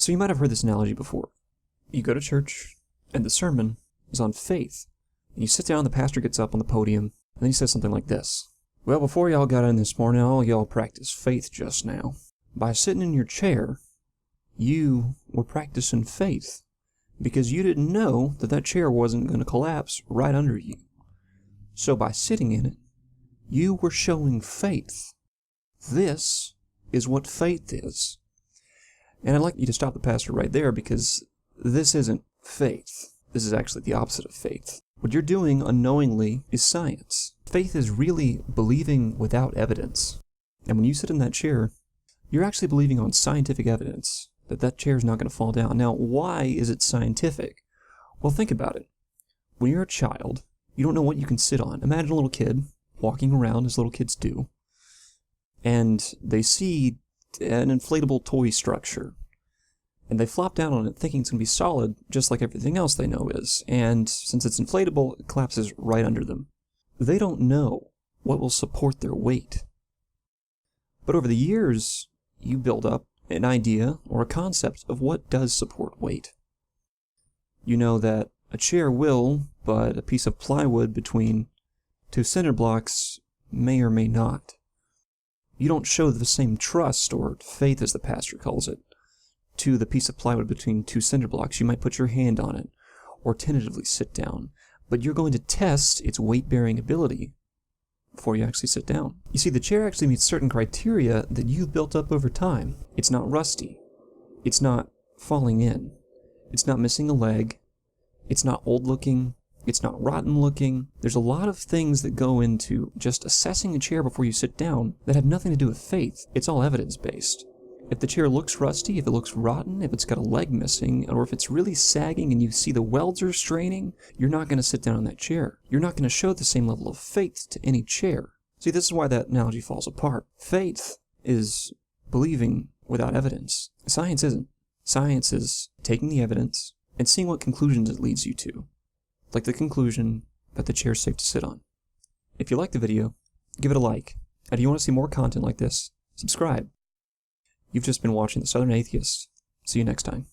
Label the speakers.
Speaker 1: So you might have heard this analogy before. You go to church, and the sermon is on faith. And you sit down, the pastor gets up on the podium, and then he says something like this. Well, before y'all got in this morning, all y'all practiced faith just now. By sitting in your chair, you were practicing faith, because you didn't know that that chair wasn't going to collapse right under you. So by sitting in it, you were showing faith. This is what faith is. And I'd like you to stop the pastor right there, because this isn't faith. This is actually the opposite of faith. What you're doing unknowingly is science. Faith is really believing without evidence. And when you sit in that chair, you're actually believing on scientific evidence that that chair is not going to fall down. Now, why is it scientific? Well, think about it. When you're a child, you don't know what you can sit on. Imagine a little kid walking around, as little kids do, and they see an inflatable toy structure, and they flop down on it thinking it's going to be solid, just like everything else they know is, and since it's inflatable, it collapses right under them. They don't know what will support their weight. But over the years, you build up an idea or a concept of what does support weight. You know that a chair will, but a piece of plywood between two cinder blocks may or may not. You don't show the same trust, or faith as the pastor calls it, to the piece of plywood between two cinder blocks. You might put your hand on it, or tentatively sit down, but you're going to test its weight-bearing ability before you actually sit down. You see, the chair actually meets certain criteria that you've built up over time. It's not rusty. It's not falling in. It's not missing a leg. It's not old-looking. It's not rotten-looking. There's a lot of things that go into just assessing a chair before you sit down that have nothing to do with faith. It's all evidence-based. If the chair looks rusty, if it looks rotten, if it's got a leg missing, or if it's really sagging and you see the welds are straining, you're not going to sit down in that chair. You're not going to show the same level of faith to any chair. See, this is why that analogy falls apart. Faith is believing without evidence. Science isn't. Science is taking the evidence and seeing what conclusions it leads you to. Like the conclusion that the chair is safe to sit on. If you like the video, give it a like. And if you want to see more content like this, subscribe. You've just been watching The Southern Atheist. See you next time.